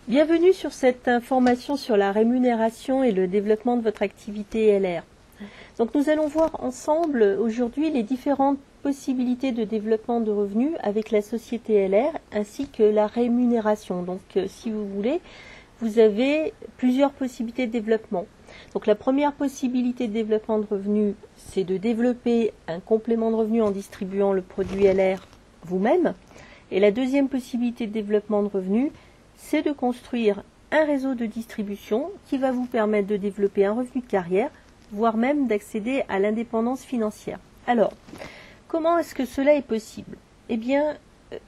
Bienvenue sur cette information sur la rémunération et le développement de votre activité LR. Donc nous allons voir ensemble aujourd'hui les différentes possibilités de développement de revenus avec la société LR ainsi que la rémunération. Donc si vous voulez, vous avez plusieurs possibilités de développement. Donc la première possibilité de développement de revenus, c'est de développer un complément de revenus en distribuant le produit LR vous-même. Et la deuxième possibilité de développement de revenus, c'est de construire un réseau de distribution qui va vous permettre de développer un revenu de carrière, voire même d'accéder à l'indépendance financière. Alors, comment est-ce que cela est possible? Eh bien,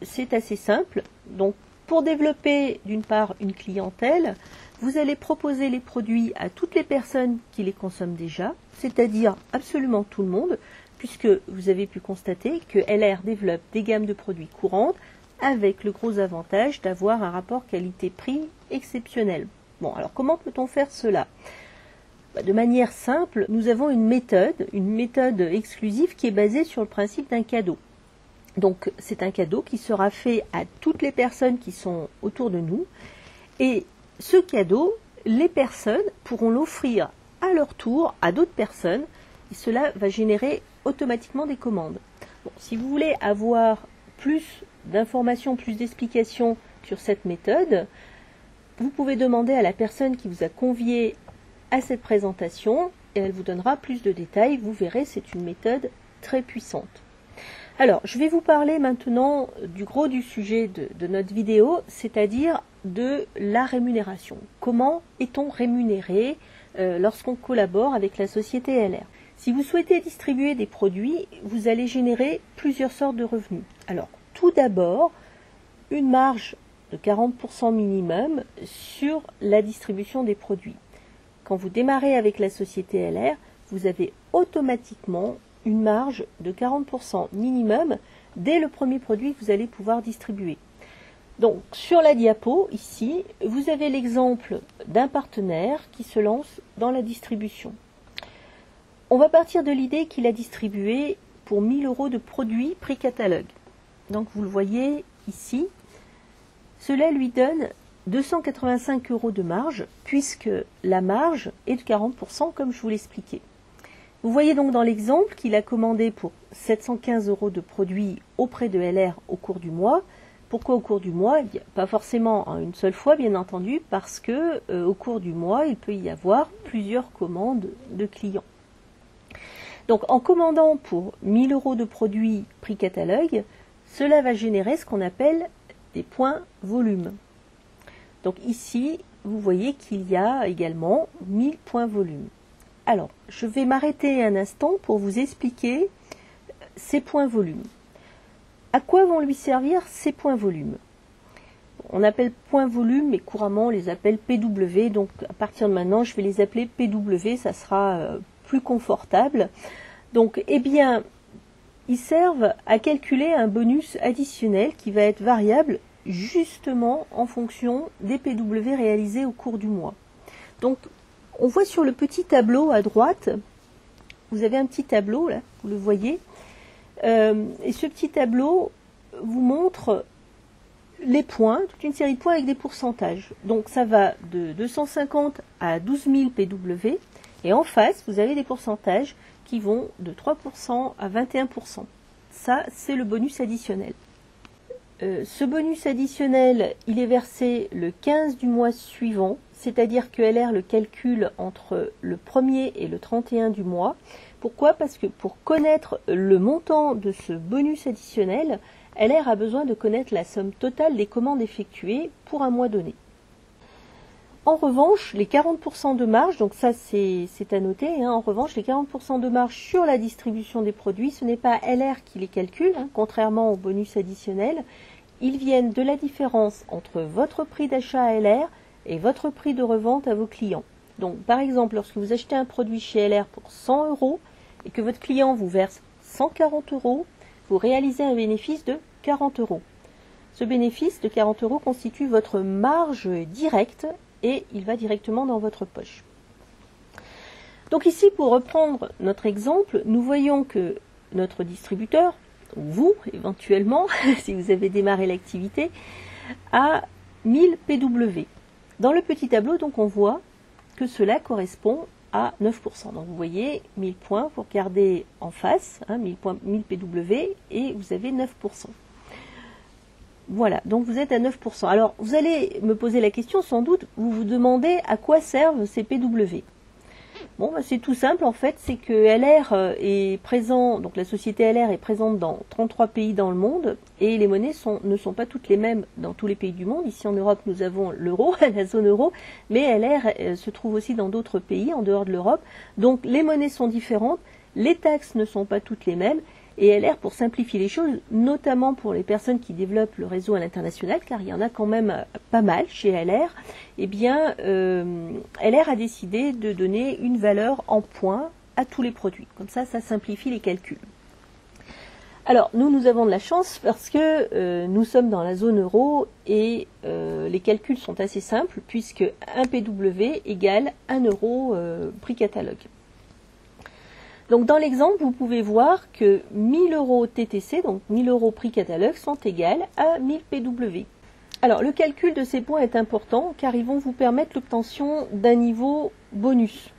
c'est assez simple. Donc, pour développer d'une part une clientèle, vous allez proposer les produits à toutes les personnes qui les consomment déjà, c'est-à-dire absolument tout le monde, puisque vous avez pu constater que LR développe des gammes de produits courantes, avec le gros avantage d'avoir un rapport qualité-prix exceptionnel. Bon, alors comment peut-on faire cela? De manière simple, nous avons une méthode exclusive qui est basée sur le principe d'un cadeau. Donc c'est un cadeau qui sera fait à toutes les personnes qui sont autour de nous, et ce cadeau, les personnes pourront l'offrir à leur tour à d'autres personnes, et cela va générer automatiquement des commandes. Bon, si vous voulez avoir plus d'informations, plus d'explications sur cette méthode, vous pouvez demander à la personne qui vous a convié à cette présentation et elle vous donnera plus de détails. Vous verrez, c'est une méthode très puissante. Alors, je vais vous parler maintenant du gros du sujet de notre vidéo, c'est-à-dire de la rémunération. Comment est-on rémunéré lorsqu'on collabore avec la société LR? Si vous souhaitez distribuer des produits, vous allez générer plusieurs sortes de revenus. Alors, tout d'abord, une marge de 40% minimum sur la distribution des produits. Quand vous démarrez avec la société LR, vous avez automatiquement une marge de 40% minimum dès le premier produit que vous allez pouvoir distribuer. Donc, sur la diapo, ici, vous avez l'exemple d'un partenaire qui se lance dans la distribution. On va partir de l'idée qu'il a distribué pour 1 000 € de produits prix catalogue. Donc vous le voyez ici, cela lui donne 285 € de marge, puisque la marge est de 40% comme je vous l'expliquais. Vous voyez donc dans l'exemple qu'il a commandé pour 715 € de produits auprès de LR au cours du mois. Pourquoi au cours du mois? Pas forcément en une seule fois, bien entendu, parce que au cours du mois, il peut y avoir plusieurs commandes de clients. Donc en commandant pour 1 000 € de produits prix catalogue, cela va générer ce qu'on appelle des points volume. Donc ici, vous voyez qu'il y a également 1000 points volume. Alors, je vais m'arrêter un instant pour vous expliquer ces points volume. À quoi vont lui servir ces points volume? On appelle points volume, mais couramment on les appelle PW. Donc à partir de maintenant, je vais les appeler PW, ça sera plus confortable. Donc, eh bien, ils servent à calculer un bonus additionnel qui va être variable justement en fonction des PW réalisés au cours du mois. Donc, on voit sur le petit tableau à droite, vous avez un petit tableau, là, vous le voyez, et ce petit tableau vous montre les points, toute une série de points avec des pourcentages. Donc, ça va de 250 à 12 000 PW, et en face, vous avez des pourcentages qui vont de 3% à 21%. Ça, c'est le bonus additionnel. Ce bonus additionnel, il est versé le 15 du mois suivant, c'est-à-dire que LR le calcule entre le 1er et le 31 du mois. Pourquoi? Parce que pour connaître le montant de ce bonus additionnel, LR a besoin de connaître la somme totale des commandes effectuées pour un mois donné. En revanche, les 40% de marge, donc ça c'est à noter, en revanche, les 40% de marge sur la distribution des produits, ce n'est pas LR qui les calcule, contrairement au bonus additionnel. Ils viennent de la différence entre votre prix d'achat à LR et votre prix de revente à vos clients. Donc par exemple, lorsque vous achetez un produit chez LR pour 100 € et que votre client vous verse 140 €, vous réalisez un bénéfice de 40 €. Ce bénéfice de 40 € constitue votre marge directe et il va directement dans votre poche. Donc ici, pour reprendre notre exemple, nous voyons que notre distributeur, ou vous éventuellement, si vous avez démarré l'activité, a 1000 PW. Dans le petit tableau, donc, on voit que cela correspond à 9%. Donc vous voyez 1000 points, vous regardez en face, 1000 points, 1000 PW, et vous avez 9%. Voilà, donc vous êtes à 9%. Alors vous allez me poser la question, sans doute, vous vous demandez à quoi servent ces PW. Bon, bah, c'est tout simple en fait, c'est que LR est présent, donc la société LR est présente dans 33 pays dans le monde, et les monnaies ne sont pas toutes les mêmes dans tous les pays du monde. Ici en Europe, nous avons l'euro, la zone euro, mais LR se trouve aussi dans d'autres pays en dehors de l'Europe. Donc les monnaies sont différentes, les taxes ne sont pas toutes les mêmes, et LR, pour simplifier les choses, notamment pour les personnes qui développent le réseau à l'international, car il y en a quand même pas mal chez LR, eh bien, LR a décidé de donner une valeur en points à tous les produits. Comme ça simplifie les calculs. Alors, nous avons de la chance parce que nous sommes dans la zone euro et les calculs sont assez simples, puisque 1 PW égale 1 euro prix catalogue. Donc dans l'exemple, vous pouvez voir que 1000 euros TTC, donc 1000 euros prix catalogue, sont égales à 1000 PW. Alors le calcul de ces points est important car ils vont vous permettre l'obtention d'un niveau bonus.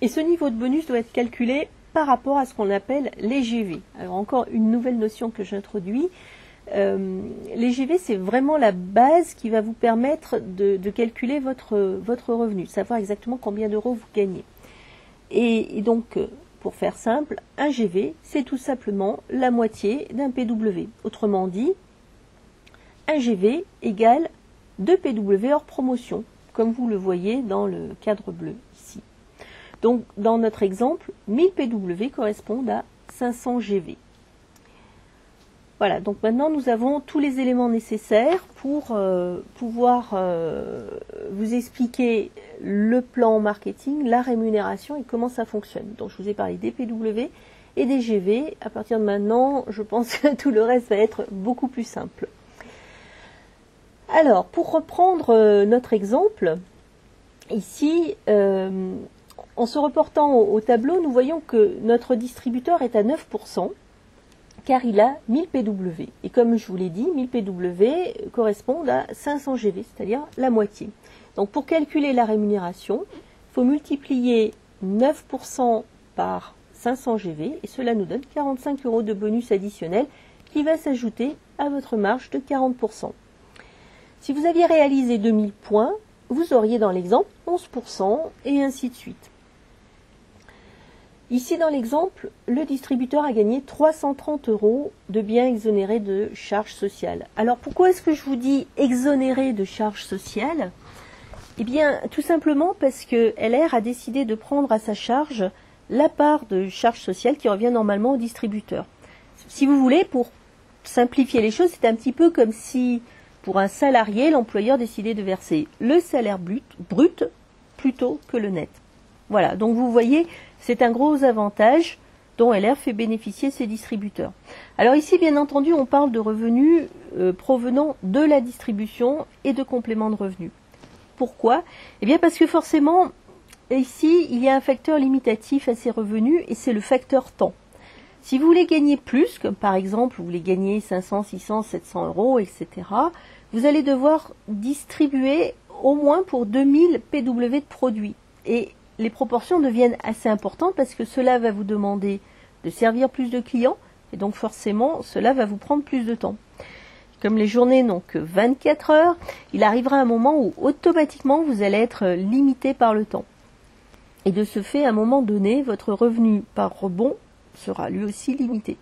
Et ce niveau de bonus doit être calculé par rapport à ce qu'on appelle les GV. Alors encore une nouvelle notion que j'introduis. Les GV, c'est vraiment la base qui va vous permettre de calculer votre revenu, savoir exactement combien d'euros vous gagnez. Et donc, pour faire simple, un GV, c'est tout simplement la moitié d'un PW. Autrement dit, un GV égale 2 PW hors promotion, comme vous le voyez dans le cadre bleu ici. Donc, dans notre exemple, 1000 PW correspondent à 500 GV. Voilà, donc maintenant nous avons tous les éléments nécessaires pour pouvoir vous expliquer le plan marketing, la rémunération et comment ça fonctionne. Donc je vous ai parlé des PW et des GV. À partir de maintenant, je pense que tout le reste va être beaucoup plus simple. Alors, pour reprendre notre exemple, ici, en se reportant au tableau, nous voyons que notre distributeur est à 9%. Car il a 1000 PW. Et comme je vous l'ai dit, 1000 PW correspondent à 500 GV, c'est-à-dire la moitié. Donc pour calculer la rémunération, il faut multiplier 9% par 500 GV, et cela nous donne 45 euros de bonus additionnel qui va s'ajouter à votre marge de 40%. Si vous aviez réalisé 2000 points, vous auriez dans l'exemple 11% et ainsi de suite. Ici, dans l'exemple, le distributeur a gagné 330 euros de biens exonérés de charges sociales. Alors, pourquoi est-ce que je vous dis exonérés de charges sociales? Eh bien, tout simplement parce que LR a décidé de prendre à sa charge la part de charges sociales qui revient normalement au distributeur. Si vous voulez, pour simplifier les choses, c'est un petit peu comme si, pour un salarié, l'employeur décidait de verser le salaire brut plutôt que le net. Voilà, donc vous voyez, c'est un gros avantage dont LR fait bénéficier ses distributeurs. Alors ici, bien entendu, on parle de revenus provenant de la distribution et de compléments de revenus. Pourquoi? Eh bien parce que forcément, ici, il y a un facteur limitatif à ces revenus et c'est le facteur temps. Si vous voulez gagner plus, comme par exemple, vous voulez gagner 500, 600, 700 euros, etc., vous allez devoir distribuer au moins pour 2000 PW de produits. Et les proportions deviennent assez importantes parce que cela va vous demander de servir plus de clients et donc forcément cela va vous prendre plus de temps. Comme les journées n'ont que 24 heures, il arrivera un moment où automatiquement vous allez être limité par le temps. Et de ce fait, à un moment donné, votre revenu par rebond sera lui aussi limité.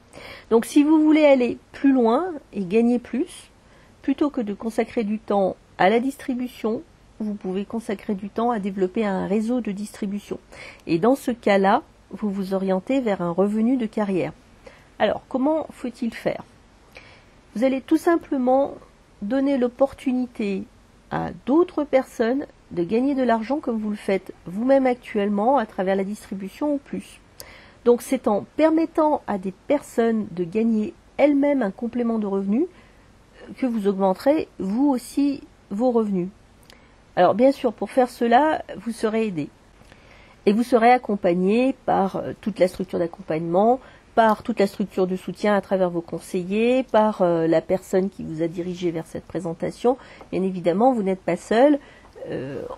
Donc si vous voulez aller plus loin et gagner plus, plutôt que de consacrer du temps à la distribution, vous pouvez consacrer du temps à développer un réseau de distribution. Et dans ce cas-là, vous vous orientez vers un revenu de carrière. Alors, comment faut-il faire? Vous allez tout simplement donner l'opportunité à d'autres personnes de gagner de l'argent comme vous le faites vous-même actuellement à travers la distribution ou plus. Donc, c'est en permettant à des personnes de gagner elles-mêmes un complément de revenus que vous augmenterez vous aussi vos revenus. Alors bien sûr, pour faire cela, vous serez aidé. Et vous serez accompagné par toute la structure d'accompagnement, par toute la structure de soutien à travers vos conseillers, par la personne qui vous a dirigé vers cette présentation. Bien évidemment, vous n'êtes pas seul.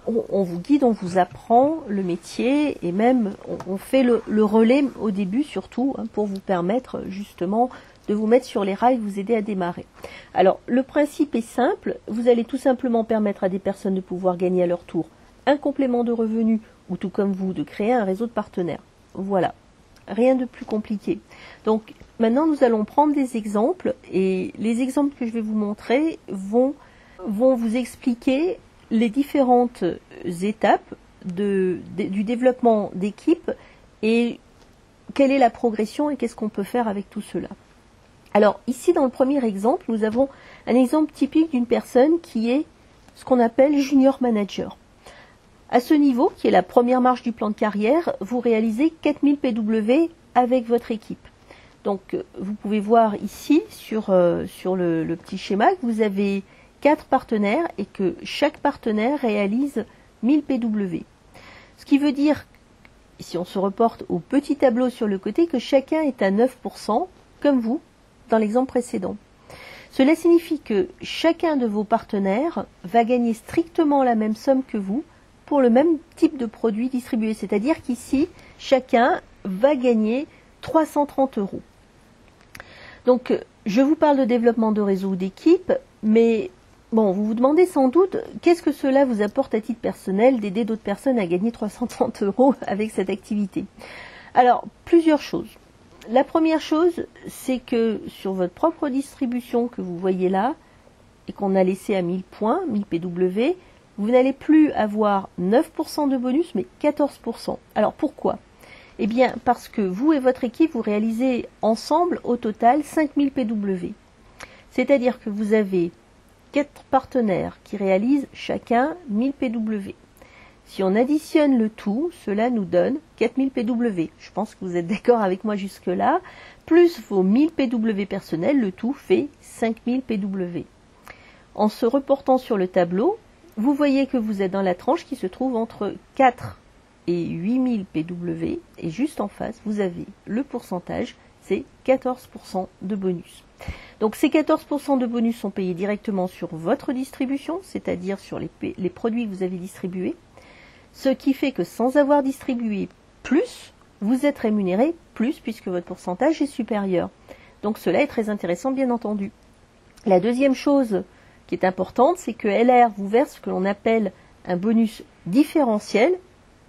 on vous guide, on vous apprend le métier et même on fait le relais au début surtout pour vous permettre justement de vous mettre sur les rails, vous aider à démarrer. Alors le principe est simple, vous allez tout simplement permettre à des personnes de pouvoir gagner à leur tour un complément de revenus ou tout comme vous de créer un réseau de partenaires. Voilà, rien de plus compliqué. Donc maintenant nous allons prendre des exemples et les exemples que je vais vous montrer vont vous expliquer les différentes étapes du développement d'équipe et quelle est la progression et qu'est-ce qu'on peut faire avec tout cela. Alors ici dans le premier exemple, nous avons un exemple typique d'une personne qui est ce qu'on appelle junior manager. À ce niveau, qui est la première marche du plan de carrière, vous réalisez 4000 PW avec votre équipe. Donc vous pouvez voir ici sur le petit schéma que vous avez 4 partenaires et que chaque partenaire réalise 1000 PW. Ce qui veut dire, si on se reporte au petit tableau sur le côté, que chacun est à 9%, comme vous, dans l'exemple précédent. Cela signifie que chacun de vos partenaires va gagner strictement la même somme que vous pour le même type de produit distribué. C'est-à-dire qu'ici, chacun va gagner 330 €. Donc, je vous parle de développement de réseau ou d'équipe, mais bon, vous vous demandez sans doute, qu'est-ce que cela vous apporte à titre personnel d'aider d'autres personnes à gagner 330 € avec cette activité? Alors, plusieurs choses. La première chose, c'est que sur votre propre distribution que vous voyez là, et qu'on a laissé à 1000 points, 1000 PW, vous n'allez plus avoir 9% de bonus, mais 14%. Alors pourquoi? Eh bien, parce que vous et votre équipe, vous réalisez ensemble au total 5000 PW. C'est-à-dire que vous avez 4 partenaires qui réalisent chacun 1000 PW. Si on additionne le tout, cela nous donne 4000 PW. Je pense que vous êtes d'accord avec moi jusque-là. Plus vos 1000 PW personnels, le tout fait 5000 PW. En se reportant sur le tableau, vous voyez que vous êtes dans la tranche qui se trouve entre 4 et 8000 PW. Et juste en face, vous avez le pourcentage, c'est 14% de bonus. Donc ces 14% de bonus sont payés directement sur votre distribution, c'est-à-dire sur les produits que vous avez distribués. Ce qui fait que sans avoir distribué plus, vous êtes rémunéré plus puisque votre pourcentage est supérieur. Donc cela est très intéressant bien entendu. La deuxième chose qui est importante, c'est que LR vous verse ce que l'on appelle un bonus différentiel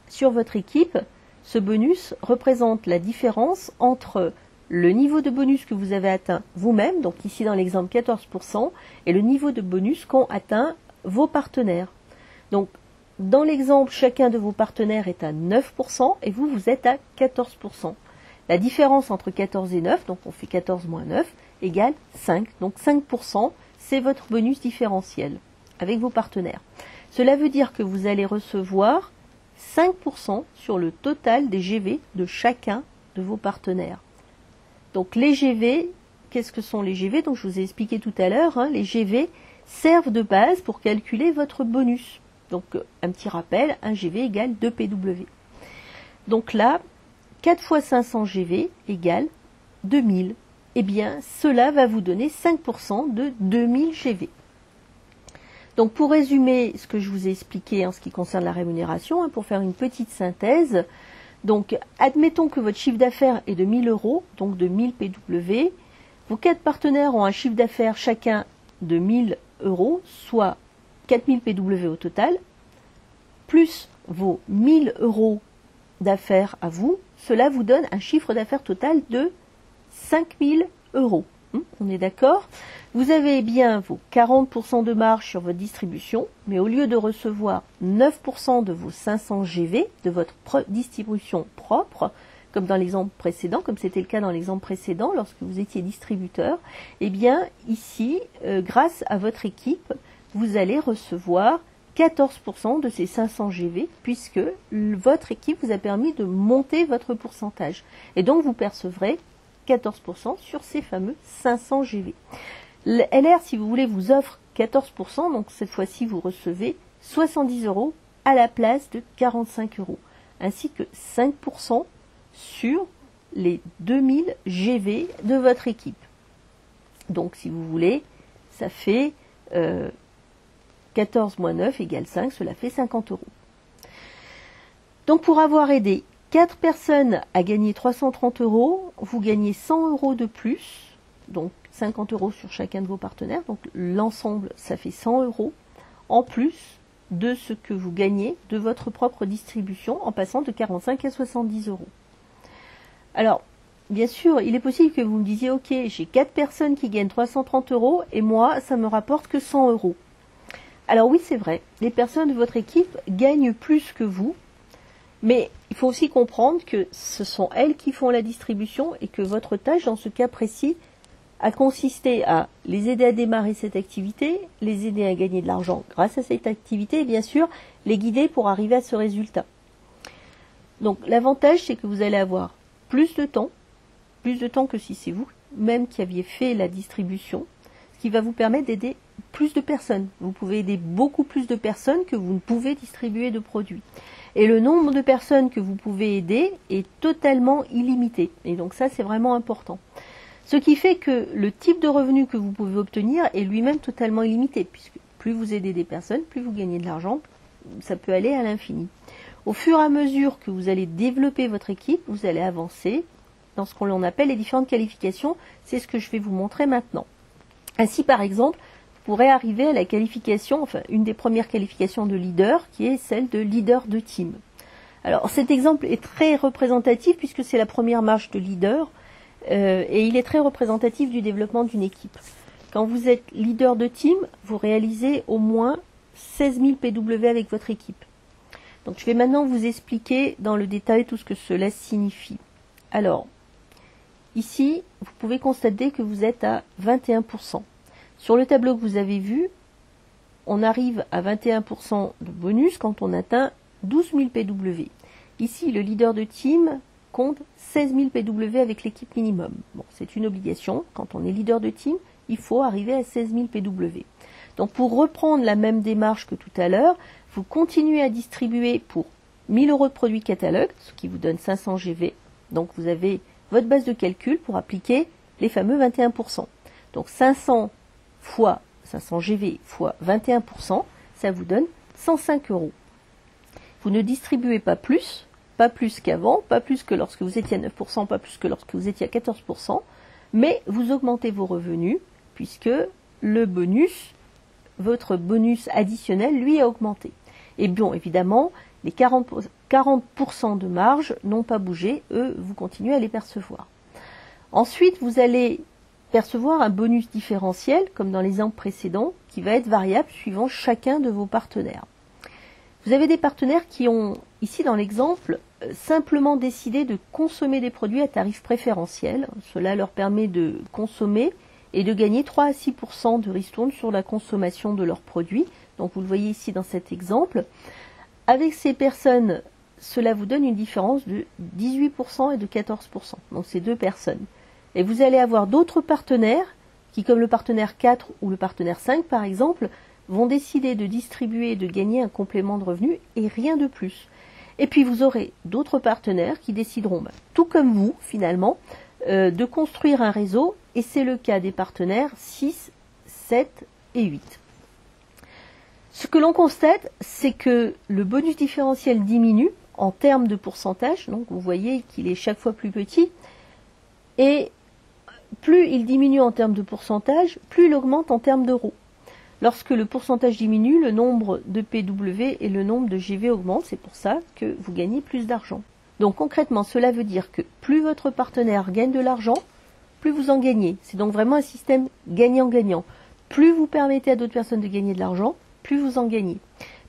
sur votre équipe. Ce bonus représente la différence entre le niveau de bonus que vous avez atteint vous-même, donc ici dans l'exemple 14%, et le niveau de bonus qu'ont atteint vos partenaires. Donc dans l'exemple, chacun de vos partenaires est à 9% et vous, vous êtes à 14%. La différence entre 14 et 9, donc on fait 14 moins 9, égale 5. Donc 5%, c'est votre bonus différentiel avec vos partenaires. Cela veut dire que vous allez recevoir 5% sur le total des GV de chacun de vos partenaires. Donc les GV, qu'est-ce que sont les GV? Donc je vous ai expliqué tout à l'heure, les GV servent de base pour calculer votre bonus. Donc un petit rappel, 1 GV égale 2 PW. Donc là, 4 fois 500 GV égale 2000. Eh bien, cela va vous donner 5% de 2000 GV. Donc pour résumer ce que je vous ai expliqué en ce qui concerne la rémunération, pour faire une petite synthèse, donc admettons que votre chiffre d'affaires est de 1000 €, donc de 1000 PW. Vos 4 partenaires ont un chiffre d'affaires chacun de 1000 €, soit 4000 PW au total, plus vos 1000 € d'affaires à vous, cela vous donne un chiffre d'affaires total de 5000 €. On est d'accord? Vous avez bien vos 40% de marge sur votre distribution, mais au lieu de recevoir 9% de vos 500 GV, de votre distribution propre, comme dans l'exemple précédent, comme c'était le cas dans l'exemple précédent lorsque vous étiez distributeur, eh bien ici, grâce à votre équipe, vous allez recevoir 14% de ces 500 GV puisque votre équipe vous a permis de monter votre pourcentage. Et donc vous percevrez 14% sur ces fameux 500 GV. Le LR, si vous voulez, vous offre 14%, donc cette fois-ci vous recevez 70 € à la place de 45 €, ainsi que 5% sur les 2000 GV de votre équipe. Donc si vous voulez, ça fait 14 moins 9 égale 5, cela fait 50 euros. Donc pour avoir aidé 4 personnes à gagner 330 euros, vous gagnez 100 euros de plus, donc 50 euros sur chacun de vos partenaires, donc l'ensemble ça fait 100 euros, en plus de ce que vous gagnez de votre propre distribution en passant de 45 à 70 euros. Alors, bien sûr, il est possible que vous me disiez, ok, j'ai 4 personnes qui gagnent 330 euros et moi, ça me rapporte que 100 euros. Alors oui, c'est vrai, les personnes de votre équipe gagnent plus que vous, mais il faut aussi comprendre que ce sont elles qui font la distribution et que votre tâche, dans ce cas précis, a consisté à les aider à démarrer cette activité, les aider à gagner de l'argent grâce à cette activité et bien sûr les guider pour arriver à ce résultat. Donc l'avantage c'est que vous allez avoir plus de temps que si c'est vous même qui aviez fait la distribution, ce qui va vous permettre d'aider plus de personnes. Vous pouvez aider beaucoup plus de personnes que vous ne pouvez distribuer de produits. Et le nombre de personnes que vous pouvez aider est totalement illimité. Et donc ça c'est vraiment important. Ce qui fait que le type de revenu que vous pouvez obtenir est lui-même totalement illimité, puisque plus vous aidez des personnes, plus vous gagnez de l'argent, ça peut aller à l'infini. Au fur et à mesure que vous allez développer votre équipe, vous allez avancer dans ce qu'on appelle les différentes qualifications, c'est ce que je vais vous montrer maintenant. Ainsi, par exemple, vous pourrez arriver à la qualification, enfin une des premières qualifications de leader, qui est celle de leader de team. Alors cet exemple est très représentatif puisque c'est la première marche de leader, et il est très représentatif du développement d'une équipe. Quand vous êtes leader de team, vous réalisez au moins 16 000 PW avec votre équipe. Donc je vais maintenant vous expliquer dans le détail tout ce que cela signifie. Alors, ici, vous pouvez constater que vous êtes à 21%. Sur le tableau que vous avez vu, on arrive à 21% de bonus quand on atteint 12 000 PW. Ici, le leader de team compte 16 000 PW avec l'équipe minimum. Bon, c'est une obligation. Quand on est leader de team, il faut arriver à 16 000 PW. Donc pour reprendre la même démarche que tout à l'heure, vous continuez à distribuer pour 1000 euros de produits catalogue, ce qui vous donne 500 GV. Donc vous avez votre base de calcul pour appliquer les fameux 21%. Donc 500 fois 500 GV fois 21%, ça vous donne 105 euros. Vous ne distribuez pas plus qu'avant, pas plus que lorsque vous étiez à 9%, pas plus que lorsque vous étiez à 14%, mais vous augmentez vos revenus puisque le bonus, votre bonus additionnel, lui, a augmenté. Et bien, évidemment, les 40% de marge n'ont pas bougé, eux, vous continuez à les percevoir. Ensuite, vous allez percevoir un bonus différentiel, comme dans l'exemple précédent, qui va être variable suivant chacun de vos partenaires. Vous avez des partenaires qui ont, ici dans l'exemple, simplement décidé de consommer des produits à tarif préférentiel. Cela leur permet de consommer et de gagner 3 à 6% de ristourne sur la consommation de leurs produits. Donc vous le voyez ici dans cet exemple. Avec ces personnes, cela vous donne une différence de 18% et de 14%. Donc c'est deux personnes. Et vous allez avoir d'autres partenaires qui, comme le partenaire 4 ou le partenaire 5 par exemple, vont décider de distribuer et de gagner un complément de revenu et rien de plus. Et puis vous aurez d'autres partenaires qui décideront, tout comme vous finalement, de construire un réseau, et c'est le cas des partenaires 6, 7 et 8. Ce que l'on constate, c'est que le bonus différentiel diminue en termes de pourcentage, donc vous voyez qu'il est chaque fois plus petit, et plus il diminue en termes de pourcentage, plus il augmente en termes d'euros. Lorsque le pourcentage diminue, le nombre de PW et le nombre de GV augmentent, c'est pour ça que vous gagnez plus d'argent. Donc concrètement, cela veut dire que plus votre partenaire gagne de l'argent, plus vous en gagnez. C'est donc vraiment un système gagnant-gagnant. Plus vous permettez à d'autres personnes de gagner de l'argent, plus vous en gagnez.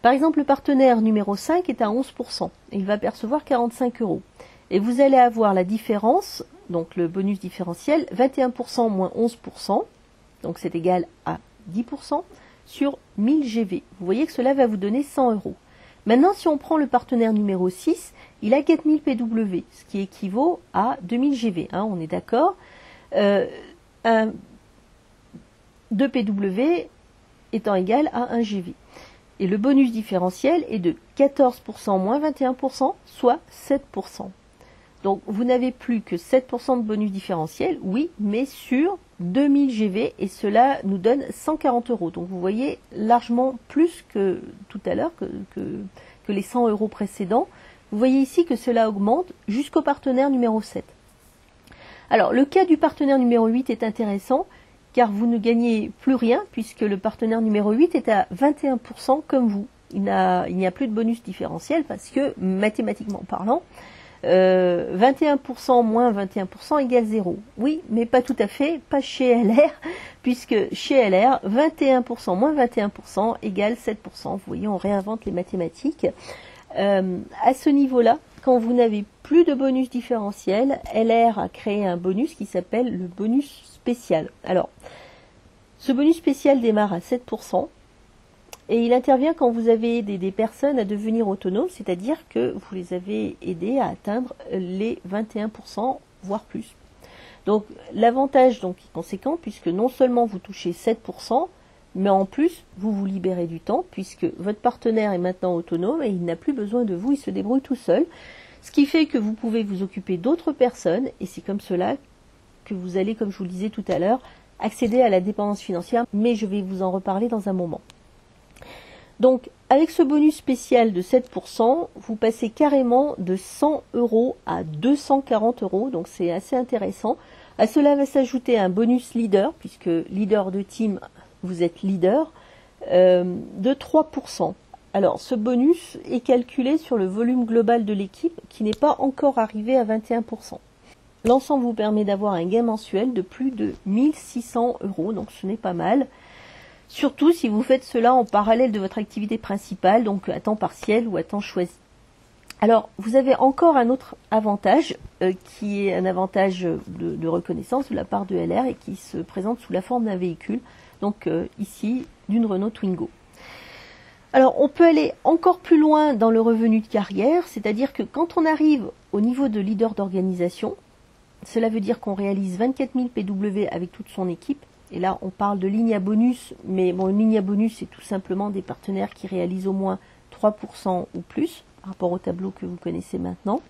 Par exemple, le partenaire numéro 5 est à 11%. Et il va percevoir 45 euros. Et vous allez avoir la différence, donc le bonus différentiel, 21% moins 11%, donc c'est égal à 10% sur 1000 GV. Vous voyez que cela va vous donner 100 euros. Maintenant, si on prend le partenaire numéro 6, il a 4000 PW, ce qui équivaut à 2000 GV. On est d'accord. 2 PW étant égal à 1 GV. Et le bonus différentiel est de 14% moins 21%, soit 7%. Donc vous n'avez plus que 7% de bonus différentiel, oui, mais sur 2000 GV et cela nous donne 140 euros. Donc vous voyez largement plus que tout à l'heure, que les 100 euros précédents. Vous voyez ici que cela augmente jusqu'au partenaire numéro 7. Alors le cas du partenaire numéro 8 est intéressant car vous ne gagnez plus rien puisque le partenaire numéro 8 est à 21% comme vous. Il n'y a plus de bonus différentiel parce que mathématiquement parlant, 21% moins 21% égale 0. Oui, mais pas tout à fait, pas chez LR, puisque chez LR, 21% moins 21% égale 7%. Vous voyez, on réinvente les mathématiques. À ce niveau-là, quand vous n'avez plus de bonus différentiel, LR a créé un bonus qui s'appelle le bonus spécial. Alors, ce bonus spécial démarre à 7%. Et il intervient quand vous avez aidé des personnes à devenir autonomes, c'est-à-dire que vous les avez aidées à atteindre les 21%, voire plus. Donc l'avantage donc est conséquent puisque non seulement vous touchez 7%, mais en plus vous vous libérez du temps puisque votre partenaire est maintenant autonome et il n'a plus besoin de vous, il se débrouille tout seul. Ce qui fait que vous pouvez vous occuper d'autres personnes et c'est comme cela que vous allez, comme je vous le disais tout à l'heure, accéder à la dépendance financière, mais je vais vous en reparler dans un moment. Donc, avec ce bonus spécial de 7%, vous passez carrément de 100 euros à 240 euros, donc c'est assez intéressant. À cela va s'ajouter un bonus leader, puisque leader de team, vous êtes leader, de 3%. Alors, ce bonus est calculé sur le volume global de l'équipe, qui n'est pas encore arrivé à 21%. L'ensemble vous permet d'avoir un gain mensuel de plus de 1600 euros, donc ce n'est pas mal. Surtout si vous faites cela en parallèle de votre activité principale, donc à temps partiel ou à temps choisi. Alors, vous avez encore un autre avantage, qui est un avantage de reconnaissance de la part de LR et qui se présente sous la forme d'un véhicule, donc ici, d'une Renault Twingo. Alors, on peut aller encore plus loin dans le revenu de carrière, c'est-à-dire que quand on arrive au niveau de leader d'organisation, cela veut dire qu'on réalise 24 000 PW avec toute son équipe. Et là, on parle de ligne à bonus, mais bon, une ligne à bonus, c'est tout simplement des partenaires qui réalisent au moins 3% ou plus, par rapport au tableau que vous connaissez maintenant.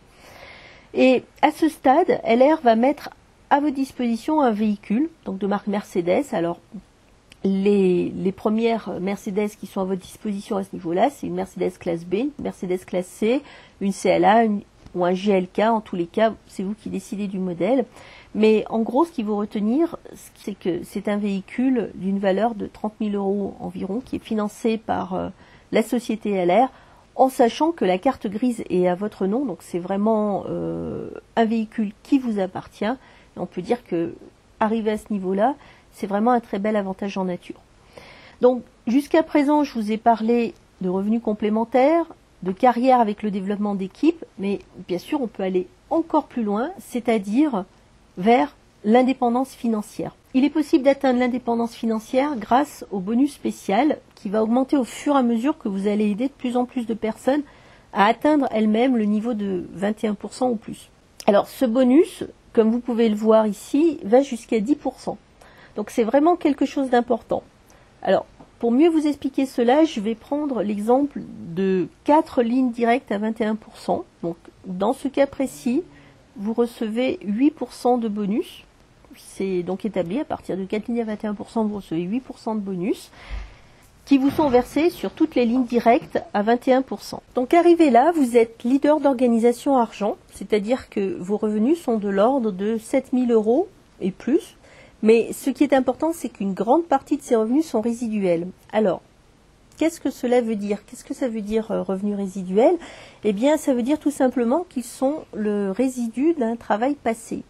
Et à ce stade, LR va mettre à votre disposition un véhicule, donc de marque Mercedes. Alors, les premières Mercedes qui sont à votre disposition à ce niveau-là, c'est une Mercedes classe B, une Mercedes classe C, une CLA ou un GLK. En tous les cas, c'est vous qui décidez du modèle. Mais en gros, ce qu'il faut retenir, c'est que c'est un véhicule d'une valeur de 30 000 euros environ, qui est financé par la société LR, en sachant que la carte grise est à votre nom, donc c'est vraiment un véhicule qui vous appartient. Et on peut dire que, arrivé à ce niveau-là, c'est vraiment un très bel avantage en nature. Donc, jusqu'à présent, je vous ai parlé de revenus complémentaires, de carrière avec le développement d'équipe, mais bien sûr, on peut aller encore plus loin, c'est-à-dire vers l'indépendance financière. Il est possible d'atteindre l'indépendance financière grâce au bonus spécial qui va augmenter au fur et à mesure que vous allez aider de plus en plus de personnes à atteindre elles-mêmes le niveau de 21% ou plus. Alors ce bonus, comme vous pouvez le voir ici, va jusqu'à 10%. Donc c'est vraiment quelque chose d'important. Alors pour mieux vous expliquer cela, je vais prendre l'exemple de 4 lignes directes à 21%. Donc dans ce cas précis, vous recevez 8% de bonus. C'est donc établi à partir de 4 lignes à 21%, vous recevez 8% de bonus qui vous sont versés sur toutes les lignes directes à 21%. Donc arrivé là, vous êtes leader d'organisation argent, c'est-à-dire que vos revenus sont de l'ordre de 7 000 euros et plus. Mais ce qui est important, c'est qu'une grande partie de ces revenus sont résiduels. Alors, qu'est-ce que cela veut dire? Qu'est-ce que ça veut dire revenus résiduels? Eh bien, ça veut dire tout simplement qu'ils sont le résidu d'un travail passé.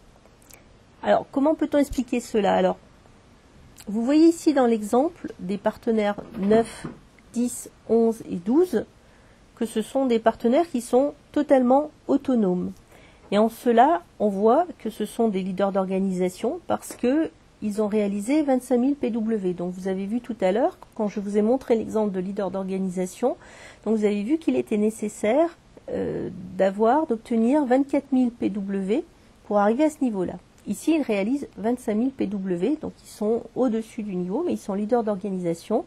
Alors, comment peut-on expliquer cela? Alors, vous voyez ici dans l'exemple des partenaires 9, 10, 11 et 12 que ce sont des partenaires qui sont totalement autonomes. Et en cela, on voit que ce sont des leaders d'organisation parce que ils ont réalisé 25 000 PW. Donc vous avez vu tout à l'heure, quand je vous ai montré l'exemple de leader d'organisation, donc vous avez vu qu'il était nécessaire d'obtenir 24 000 PW pour arriver à ce niveau-là. Ici, ils réalisent 25 000 PW, donc ils sont au-dessus du niveau, mais ils sont leaders d'organisation,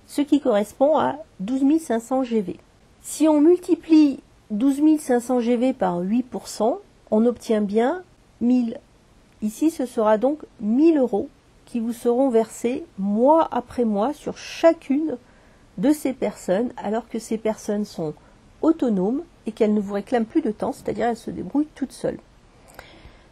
ce qui correspond à 12 500 GV. Si on multiplie 12 500 GV par 8%, on obtient bien 1000. Ici, ce sera donc 1000 euros qui vous seront versés mois après mois sur chacune de ces personnes, alors que ces personnes sont autonomes et qu'elles ne vous réclament plus de temps, c'est-à-dire elles se débrouillent toutes seules.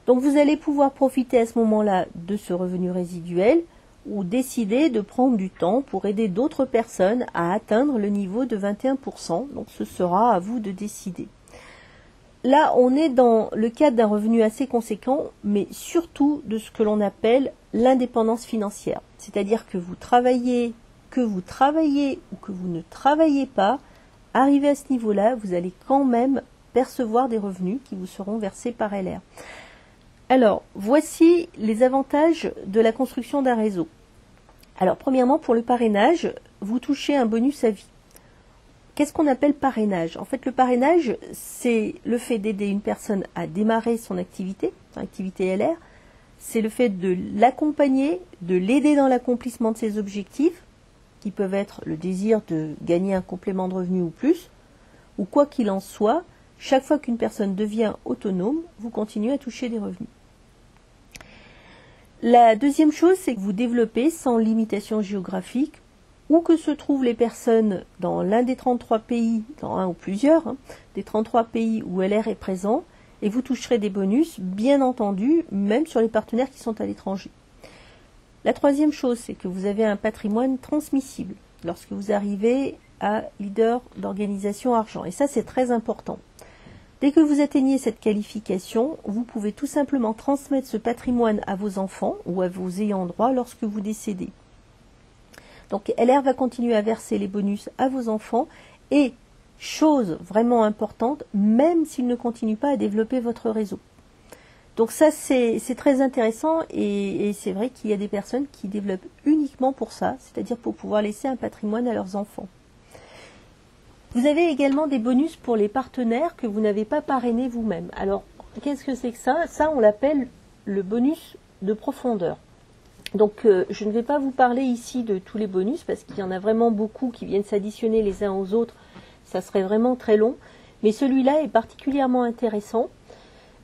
Donc vous allez pouvoir profiter à ce moment-là de ce revenu résiduel ou décider de prendre du temps pour aider d'autres personnes à atteindre le niveau de 21%. Donc ce sera à vous de décider. Là, on est dans le cadre d'un revenu assez conséquent, mais surtout de ce que l'on appelle l'indépendance financière. C'est-à-dire que vous travaillez ou que vous ne travaillez pas, arrivé à ce niveau-là, vous allez quand même percevoir des revenus qui vous seront versés par LR. Alors, voici les avantages de la construction d'un réseau. Alors, premièrement, pour le parrainage, vous touchez un bonus à vie. Qu'est-ce qu'on appelle parrainage? En fait, le parrainage, c'est le fait d'aider une personne à démarrer son activité LR. C'est le fait de l'accompagner, de l'aider dans l'accomplissement de ses objectifs, qui peuvent être le désir de gagner un complément de revenu ou plus, ou quoi qu'il en soit, chaque fois qu'une personne devient autonome, vous continuez à toucher des revenus. La deuxième chose, c'est que vous développez sans limitation géographique, où que se trouvent les personnes dans l'un des 33 pays, dans un ou plusieurs, des 33 pays où LR est présent, et vous toucherez des bonus, bien entendu, même sur les partenaires qui sont à l'étranger. La troisième chose, c'est que vous avez un patrimoine transmissible lorsque vous arrivez à leader d'organisation argent. Et ça, c'est très important. Dès que vous atteignez cette qualification, vous pouvez tout simplement transmettre ce patrimoine à vos enfants ou à vos ayants droit lorsque vous décédez. Donc LR va continuer à verser les bonus à vos enfants et, chose vraiment importante, même s'ils ne continuent pas à développer votre réseau. Donc ça, c'est très intéressant et c'est vrai qu'il y a des personnes qui développent uniquement pour ça, c'est-à-dire pour pouvoir laisser un patrimoine à leurs enfants. Vous avez également des bonus pour les partenaires que vous n'avez pas parrainés vous-même. Alors, qu'est-ce que c'est que ça? Ça, on l'appelle le bonus de profondeur. Donc, je ne vais pas vous parler ici de tous les bonus parce qu'il y en a vraiment beaucoup qui viennent s'additionner les uns aux autres. Ça serait vraiment très long. Mais celui-là est particulièrement intéressant.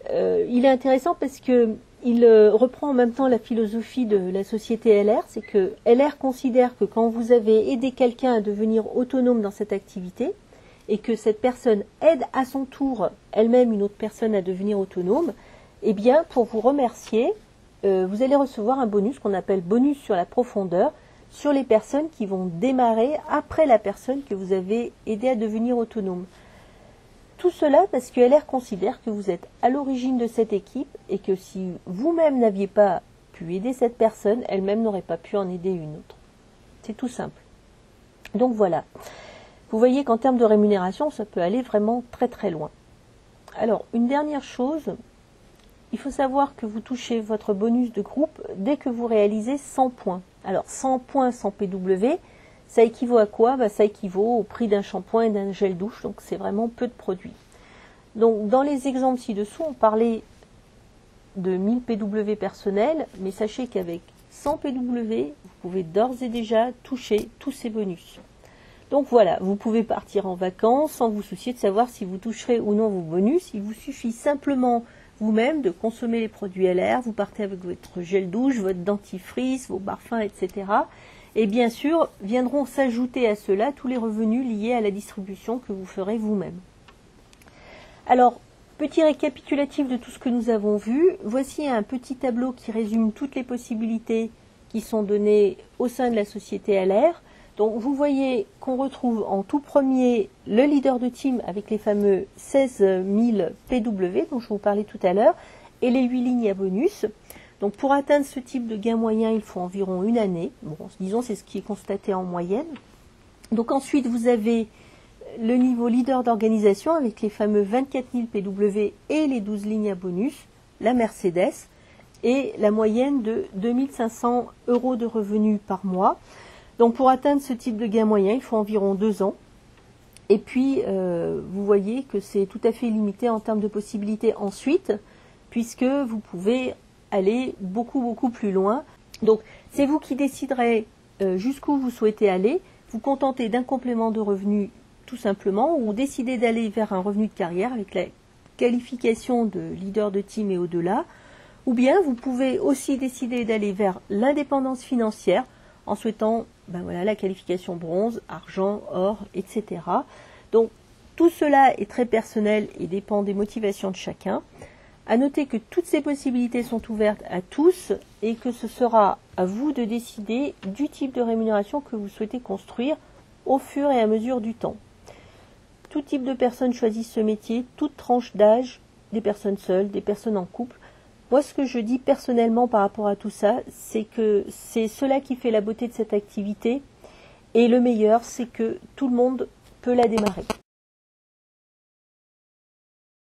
Il est intéressant parce que il reprend en même temps la philosophie de la société LR, c'est que LR considère que quand vous avez aidé quelqu'un à devenir autonome dans cette activité et que cette personne aide à son tour elle-même une autre personne à devenir autonome, eh bien pour vous remercier, vous allez recevoir un bonus qu'on appelle bonus sur la profondeur sur les personnes qui vont démarrer après la personne que vous avez aidé à devenir autonome. Tout cela parce que LR considère que vous êtes à l'origine de cette équipe et que si vous-même n'aviez pas pu aider cette personne, elle-même n'aurait pas pu en aider une autre. C'est tout simple. Donc voilà. Vous voyez qu'en termes de rémunération, ça peut aller vraiment très très loin. Alors, une dernière chose, il faut savoir que vous touchez votre bonus de groupe dès que vous réalisez 100 points. Alors, 100 points sans PW, ça équivaut à quoi? Ça équivaut au prix d'un shampoing et d'un gel douche, donc c'est vraiment peu de produits. Donc dans les exemples ci-dessous, on parlait de 1000 PW personnels, mais sachez qu'avec 100 PW, vous pouvez d'ores et déjà toucher tous ces bonus. Donc voilà, vous pouvez partir en vacances sans vous soucier de savoir si vous toucherez ou non vos bonus. Il vous suffit simplement vous-même de consommer les produits LR, vous partez avec votre gel douche, votre dentifrice, vos parfums, etc. Et bien sûr, viendront s'ajouter à cela tous les revenus liés à la distribution que vous ferez vous-même. Alors, petit récapitulatif de tout ce que nous avons vu. Voici un petit tableau qui résume toutes les possibilités qui sont données au sein de la société LR. Donc, vous voyez qu'on retrouve en tout premier le leader de team avec les fameux 16 000 PW dont je vous parlais tout à l'heure et les 8 lignes à bonus. Donc pour atteindre ce type de gain moyen, il faut environ une année. Bon, disons, c'est ce qui est constaté en moyenne. Donc ensuite, vous avez le niveau leader d'organisation avec les fameux 24 000 PW et les 12 lignes à bonus, la Mercedes, et la moyenne de 2500 € de revenus par mois. Donc pour atteindre ce type de gain moyen, il faut environ 2 ans. Et puis, vous voyez que c'est tout à fait limité en termes de possibilités ensuite, puisque vous pouvez aller beaucoup plus loin. Donc c'est vous qui déciderez jusqu'où vous souhaitez aller, vous contenter d'un complément de revenu tout simplement, ou décider d'aller vers un revenu de carrière avec la qualification de leader de team et au-delà, Ou bien vous pouvez aussi décider d'aller vers l'indépendance financière en souhaitant voilà, la qualification bronze, argent, or, etc. Donc tout cela est très personnel et dépend des motivations de chacun. À noter que toutes ces possibilités sont ouvertes à tous et que ce sera à vous de décider du type de rémunération que vous souhaitez construire au fur et à mesure du temps. Tout type de personnes choisissent ce métier, toute tranche d'âge, des personnes seules, des personnes en couple. Moi, ce que je dis personnellement par rapport à tout ça, c'est que c'est cela qui fait la beauté de cette activité. Et le meilleur, c'est que tout le monde peut la démarrer.